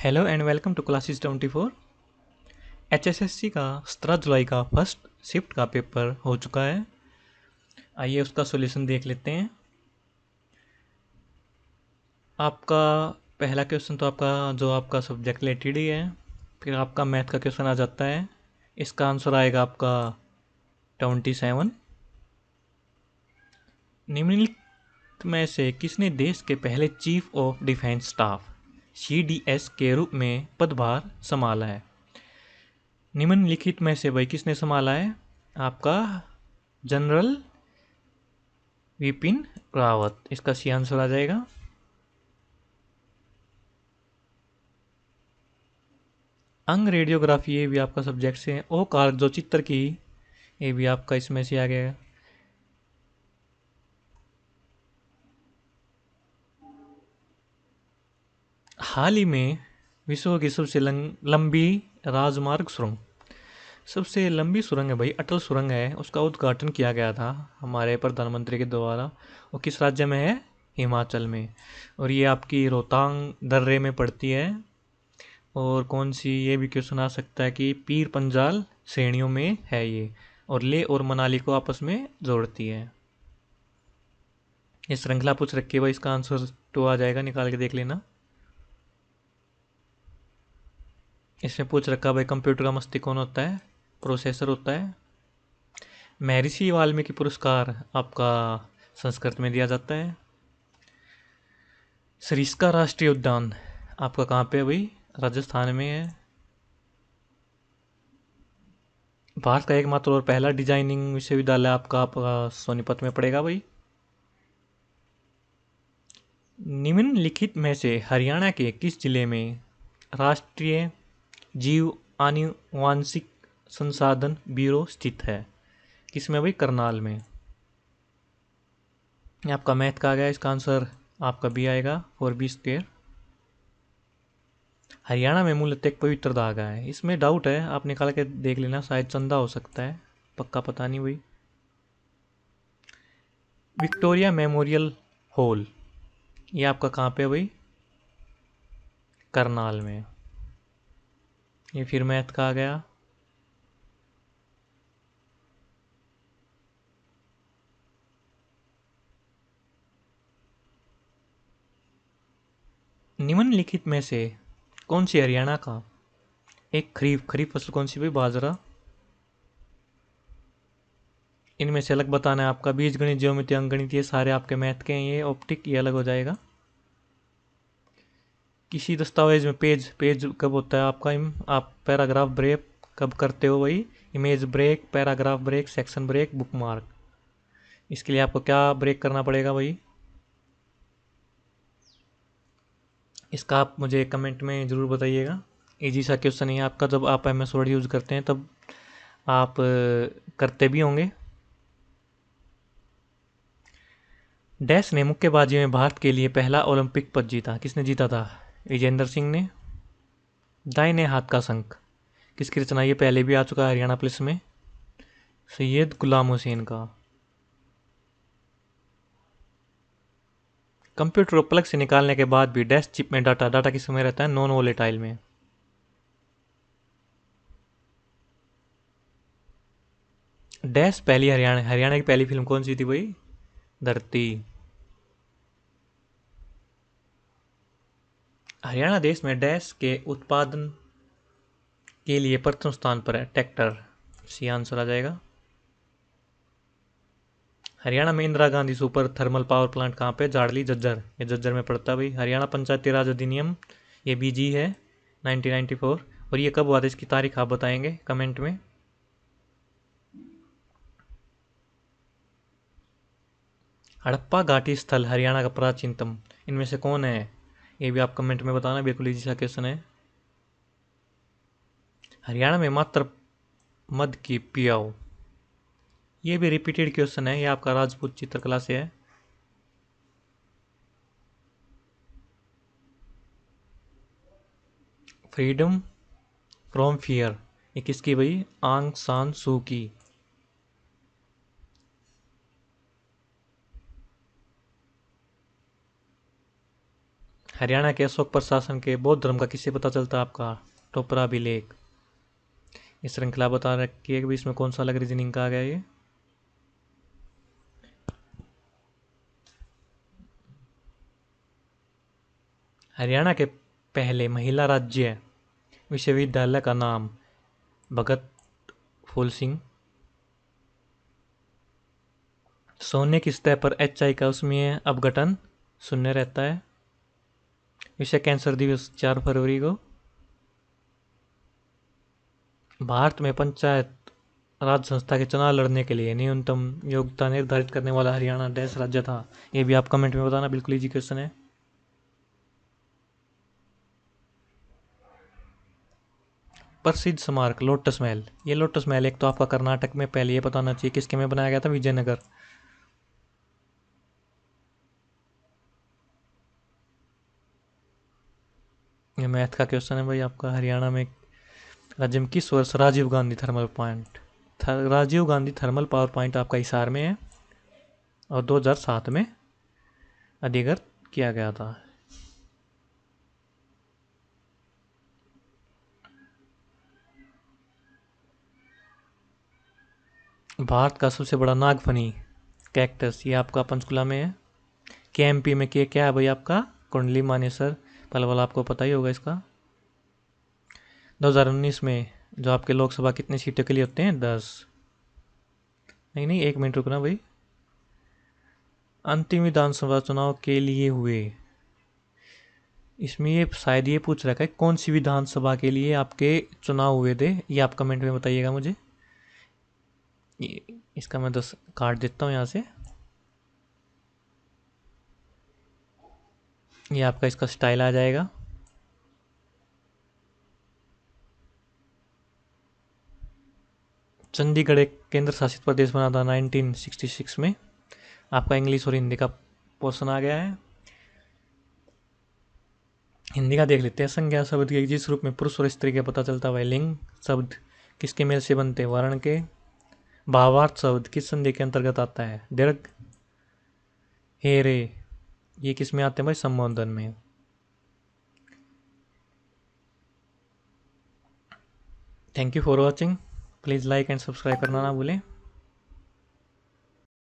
Hello and welcome to classes 24। HSSC का 17 जुलाई का first shift का पेपर हो चुका है। आइए उसका सॉल्यूशन देख लेते हैं। आपका पहला क्वेश्चन तो आपका सब्जेक्ट रिलेटेड ही है। फिर आपका मैथ का क्वेश्चन आ जाता है। इसका आंसर आएगा आपका 27। निम्नलिखित में से किसने देश के पहले chief of defence staff CDS के रूप में पदभार संभाला है? निम्नलिखित में से वही किसने संभाला है? आपका जनरल विपिन रावत। इसका सी आंसर आ जाएगा। अंग रेडियोग्राफी ये भी आपका सब्जेक्ट से है। ओ कार जो चित्र की, ये भी आपका इसमें से आ गया। हाल ही में विश्व की सबसे लंबी राजमार्ग सुरंग, सबसे लंबी सुरंग है भाई, अटल सुरंग है। उसका उद्घाटन किया गया था हमारे प्रधानमंत्री के द्वारा। वो किस राज्य में है? हिमाचल में। और ये आपकी रोहतांग दर्रे में पड़ती है। और कौन सी, ये भी क्वेश्चन आ सकता है कि पीर पंजाल श्रेणियों में है ये, और ले और मनाली को आपस में जोड़ती है। ये श्रृंखला पूछ रखी है भाई, इसका आंसर टू आ जाएगा, निकाल के देख लेना। इसमें पूछ रखा भाई कंप्यूटर का मस्तिष्क कौन होता है? प्रोसेसर होता है। महर्षि वाल्मीकि पुरस्कार आपका संस्कृत में दिया जाता है। सरिस्का राष्ट्रीय उद्यान आपका कहाँ पे है भाई? राजस्थान में है। भारत का एकमात्र और पहला डिजाइनिंग विश्वविद्यालय आपका सोनीपत में पड़ेगा भाई। निम्नलिखित में से हरियाणा के किस जिले में राष्ट्रीय जीव आनुवांशिक संसाधन ब्यूरो स्थित है? किसमें भाई? करनाल में। ये आपका मैथ का आ गया, इसका आंसर आपका बी आएगा, 4B²। हरियाणा में मूलतः एक पवित्र धागा है। इसमें डाउट है, आप निकाल के देख लेना, शायद चंदा हो सकता है, पक्का पता नहीं भाई। विक्टोरिया मेमोरियल हॉल ये आपका कहाँ पे है भाई? करनाल में। ये फिर मैथ का आ गया। निम्नलिखित में से कौन सी हरियाणा का एक खरीफ खरीफ फसल कौन सी भाई? बाजरा। इनमें से अलग बताना है आपका। बीज गणित, ज्योमेट्री, अंकगणित ये सारे आपके मैथ के हैं। ये ऑप्टिक ये अलग हो जाएगा। किसी दस्तावेज में पेज पेज कब होता है आपका? आप पैराग्राफ ब्रेक कब करते हो भाई? Image break, paragraph break, section break, bookmark. इसके लिए आपको क्या ब्रेक करना पड़ेगा भाई? इसका आप मुझे कमेंट में ज़रूर बताइएगा। इजी सा क्वेश्चन है आपका, जब आप MS वर्ड यूज़ करते हैं तब आप करते भी होंगे। डैश ने मुक्केबाजी में भारत के लिए पहला ओलंपिक पद जीता? किसने जीता था? विजेंद्र सिंह ने। दाहिने हाथ का शंख किसकी रचना? ये पहले भी आ चुका है हरियाणा पुलिस में, सैयद गुलाम हुसैन का। कंप्यूटर को प्लग से निकालने के बाद भी डैश चिप में डाटा डाटा किस में रहता है? नॉन वोलेटाइल में। डैश पहली हरियाणा की पहली फिल्म कौन सी थी भाई? धरती। हरियाणा देश में डैश के उत्पादन के लिए प्रथम स्थान पर है? ट्रैक्टर। सी आंसर आ जाएगा। हरियाणा में Indira Gandhi super thermal power plant कहाँ पे? जाड़ली झज्जर। ये झज्जर में पड़ता है भाई। हरियाणा पंचायती राज अधिनियम ये BG है 1994। और ये कब हुआ था, इसकी तारीख आप बताएंगे कमेंट में। हड़प्पा घाटी स्थल हरियाणा का प्राचीनतम इनमें से कौन है? ये भी आप कमेंट में बताना, बिल्कुल इजी सा क्वेश्चन है। हरियाणा में मात्र मध की पियाओ, ये भी रिपीटेड क्वेश्चन है, ये आपका राजपूत चित्रकला से है। फ्रीडम फ्रॉम फियर ये किसकी भाई? आंग सान सू की। हरियाणा के अशोक प्रशासन के बौद्ध धर्म का किससे पता चलता है आपका? टोपरा अभिलेख। ये श्रृंखला बता रखी है कि इसमें कौन सा अलग रीजनिंग का आ गया ये। हरियाणा के पहले महिला राज्य विश्वविद्यालय का नाम भगत फूल सिंह। सोने की सतह पर HI का उसमें अपघटन शून्य रहता है। विश्व कैंसर दिवस 4 फरवरी को। भारत में पंचायत राज संस्था के चुनाव लड़ने के लिए न्यूनतम योग्यता निर्धारित करने वाला हरियाणा देश राज्य था। ये भी आप कमेंट में बताना, बिल्कुल इजी क्वेश्चन है। प्रसिद्ध स्मारक लोटस महल। ये लोटस महल एक तो आपका कर्नाटक में, पहले ये बताना चाहिए किसके में बनाया गया था, विजयनगर। ये मैथ का क्वेश्चन है भाई आपका। हरियाणा में राज्य में किस वर्ष Rajiv Gandhi thermal point Rajiv Gandhi thermal power point आपका हिसार में है और 2007 में अधिकृत किया गया था। भारत का सबसे बड़ा नागफनी कैक्टस ये आपका पंचकुला में है। KMP में क्या है भाई आपका? कुंडली मानेसर पलवल, आपको पता ही होगा इसका। 2019 में जो आपके लोकसभा कितनी सीटों के लिए होते हैं? 10। नहीं नहीं, 1 मिनट रुकना भाई। अंतिम विधानसभा चुनाव के लिए हुए, इसमें ये शायद ये पूछ रखा है कौन सी विधानसभा के लिए आपके चुनाव हुए थे, ये आप कमेंट में बताइएगा मुझे। इसका मैं 10 काट देता हूँ यहाँ से। ये आपका इसका स्टाइल आ जाएगा। चंडीगढ़ एक केंद्र शासित प्रदेश बना था 1966 में। आपका इंग्लिश और हिंदी का पोर्शन आ गया है। हिंदी का देख लेते हैं। संज्ञा शब्द के जिस रूप में पुरुष और स्त्री का पता चलता है, लिंग शब्द किसके मेल से बनते हैं? वर्ण के। भावार्थ शब्द किस संधि के अंतर्गत आता है? दीर्घ हे रे, ये किस में आते हैं भाई? संबोधन में। Thank you for watching. Please like and subscribe करना ना भूलें।